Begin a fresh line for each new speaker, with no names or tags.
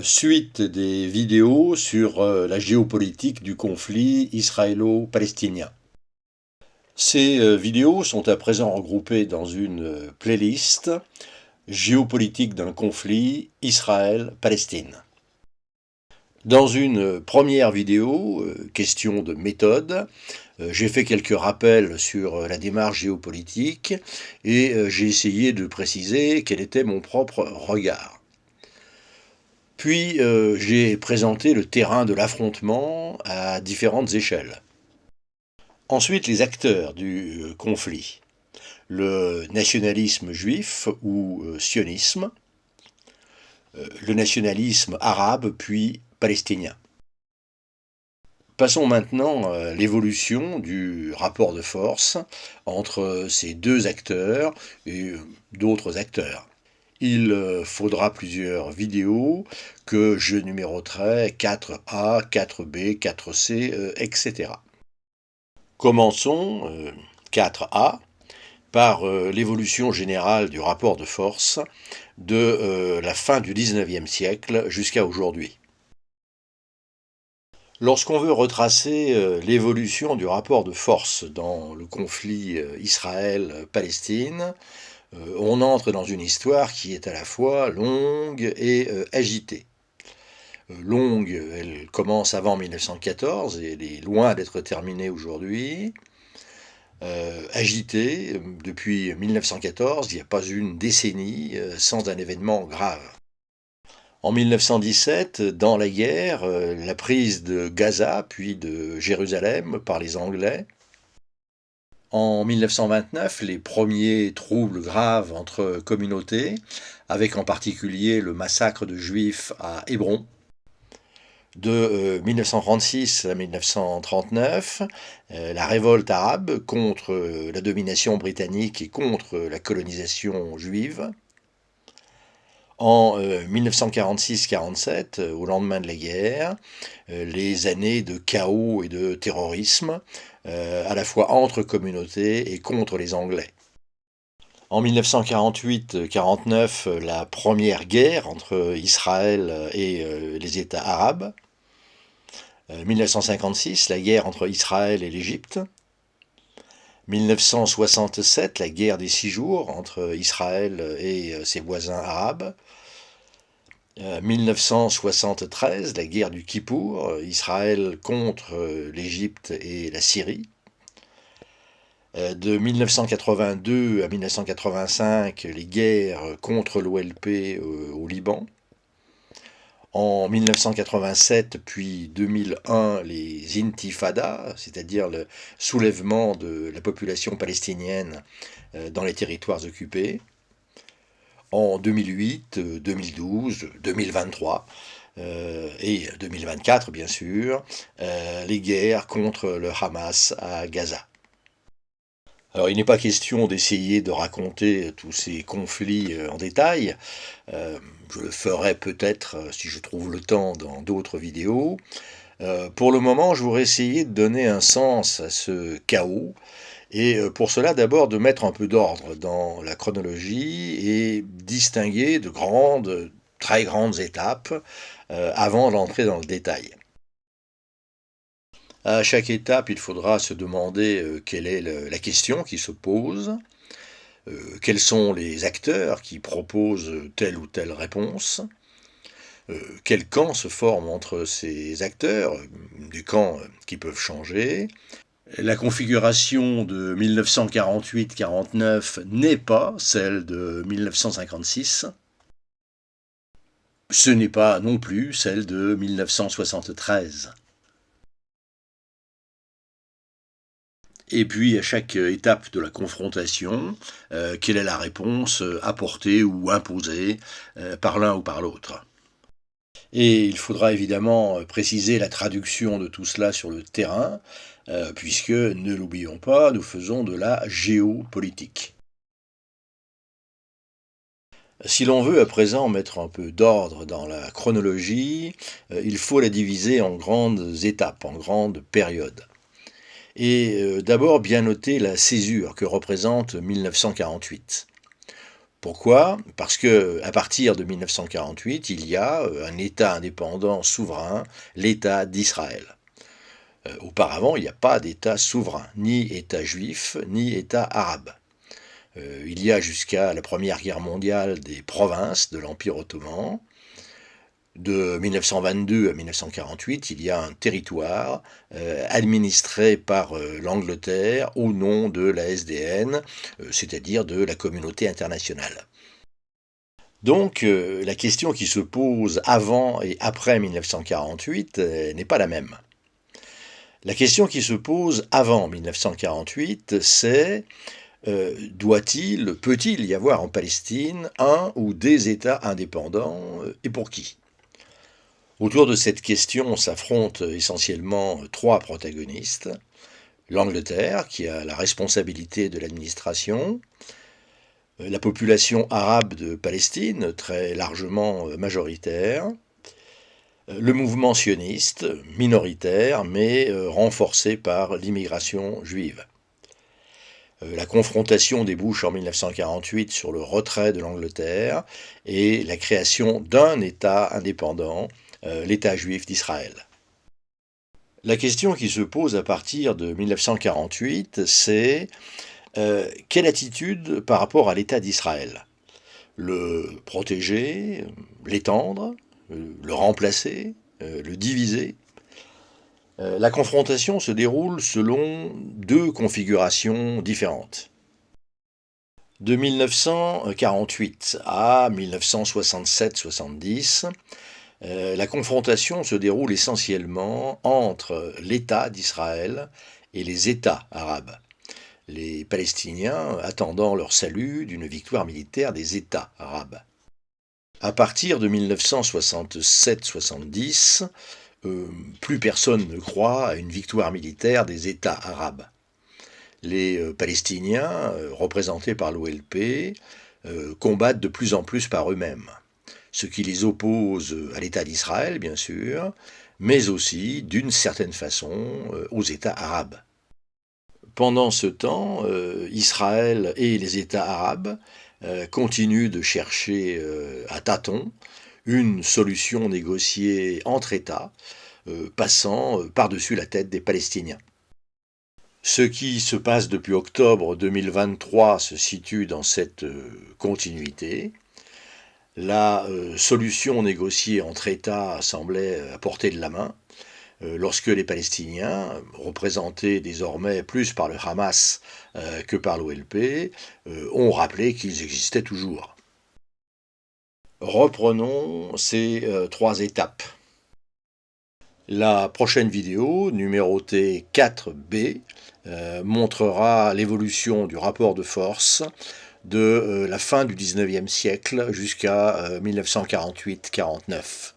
Suite des vidéos sur la géopolitique du conflit israélo-palestinien. Ces vidéos sont à présent regroupées dans une playlist géopolitique d'un conflit Israël-Palestine. Dans une première vidéo, question de méthode, j'ai fait quelques rappels sur la démarche géopolitique et j'ai essayé de préciser quel était mon propre regard. Puis j'ai présenté le terrain de l'affrontement à différentes échelles. Ensuite, les acteurs du conflit. Le nationalisme juif ou sionisme, le nationalisme arabe puis palestinien. Passons maintenant à l'évolution du rapport de force entre ces deux acteurs et d'autres acteurs. Il faudra plusieurs vidéos que je numéroterai 4A, 4B, 4C, etc. Commençons 4A par l'évolution générale du rapport de force de la fin du XIXe siècle jusqu'à aujourd'hui. Lorsqu'on veut retracer l'évolution du rapport de force dans le conflit Israël-Palestine, on entre dans une histoire qui est à la fois longue et agitée. Longue, elle commence avant 1914 et elle est loin d'être terminée aujourd'hui. Agitée, depuis 1914, il n'y a pas eu une décennie sans un événement grave. En 1917, dans la guerre, la prise de Gaza puis de Jérusalem par les Anglais. En 1929, les premiers troubles graves entre communautés, avec en particulier le massacre de Juifs à Hébron. De 1936 à 1939, la révolte arabe contre la domination britannique et contre la colonisation juive. En 1946-47, au lendemain de la guerre, les années de chaos et de terrorisme, à la fois entre communautés et contre les Anglais. En 1948-49, la première guerre entre Israël et les États arabes. 1956, la guerre entre Israël et l'Égypte. 1967, la guerre des 6 jours entre Israël et ses voisins arabes. 1973, la guerre du Kippour, Israël contre l'Égypte et la Syrie. De 1982 à 1985, les guerres contre l'OLP au Liban. En 1987 puis 2001, les intifadas, c'est-à-dire le soulèvement de la population palestinienne dans les territoires occupés. En 2008, 2012, 2023 et 2024 bien sûr, les guerres contre le Hamas à Gaza. Alors il n'est pas question d'essayer de raconter tous ces conflits en détail, je le ferai peut-être si je trouve le temps dans d'autres vidéos. Pour le moment, je voudrais essayer de donner un sens à ce chaos, et pour cela d'abord de mettre un peu d'ordre dans la chronologie et distinguer de grandes, très grandes étapes avant d'entrer dans le détail. À chaque étape, il faudra se demander quelle est la question qui se pose, quels sont les acteurs qui proposent telle ou telle réponse, quel camp se forme entre ces acteurs, des camps qui peuvent changer. La configuration de 1948-49 n'est pas celle de 1956. Ce n'est pas non plus celle de 1973. Et puis, à chaque étape de la confrontation, quelle est la réponse apportée ou imposée par l'un ou par l'autre. Et il faudra évidemment préciser la traduction de tout cela sur le terrain, puisque, ne l'oublions pas, nous faisons de la géopolitique. Si l'on veut à présent mettre un peu d'ordre dans la chronologie, il faut la diviser en grandes étapes, en grandes périodes. Et d'abord bien noter la césure que représente 1948. Pourquoi? Parce que à partir de 1948, il y a un État indépendant souverain, l'État d'Israël. Auparavant, il n'y a pas d'État souverain, ni État juif, ni État arabe. Il y a jusqu'à la Première Guerre mondiale des provinces de l'Empire ottoman. De 1922 à 1948, il y a un territoire administré par l'Angleterre au nom de la SDN, c'est-à-dire de la communauté internationale. Donc la question qui se pose avant et après 1948 n'est pas la même. La question qui se pose avant 1948, c'est peut-il y avoir en Palestine un ou des États indépendants et pour qui? Autour de cette question s'affrontent essentiellement trois protagonistes. L'Angleterre, qui a la responsabilité de l'administration, la population arabe de Palestine, très largement majoritaire, le mouvement sioniste, minoritaire, mais renforcé par l'immigration juive. La confrontation débouche en 1948 sur le retrait de l'Angleterre et la création d'un État indépendant, l'État juif d'Israël. La question qui se pose à partir de 1948, c'est quelle attitude par rapport à l'État d'Israël? Le protéger, l'étendre, le remplacer, le diviser? La confrontation se déroule selon deux configurations différentes. De 1948 à 1967-70, la confrontation se déroule essentiellement entre l'État d'Israël et les États arabes, les Palestiniens attendant leur salut d'une victoire militaire des États arabes. À partir de 1967-70, plus personne ne croit à une victoire militaire des États arabes. Les Palestiniens, représentés par l'OLP, combattent de plus en plus par eux-mêmes, ce qui les oppose à l'État d'Israël, bien sûr, mais aussi, d'une certaine façon, aux États arabes. Pendant ce temps, Israël et les États arabes continuent de chercher à tâtons une solution négociée entre États, passant par-dessus la tête des Palestiniens. Ce qui se passe depuis octobre 2023 se situe dans cette continuité. La solution négociée entre États semblait à portée de la main, lorsque les Palestiniens, représentés désormais plus par le Hamas que par l'OLP, ont rappelé qu'ils existaient toujours. Reprenons ces trois étapes. La prochaine vidéo, numérotée 4B, montrera l'évolution du rapport de force de la fin du XIXe siècle jusqu'à 1948-49.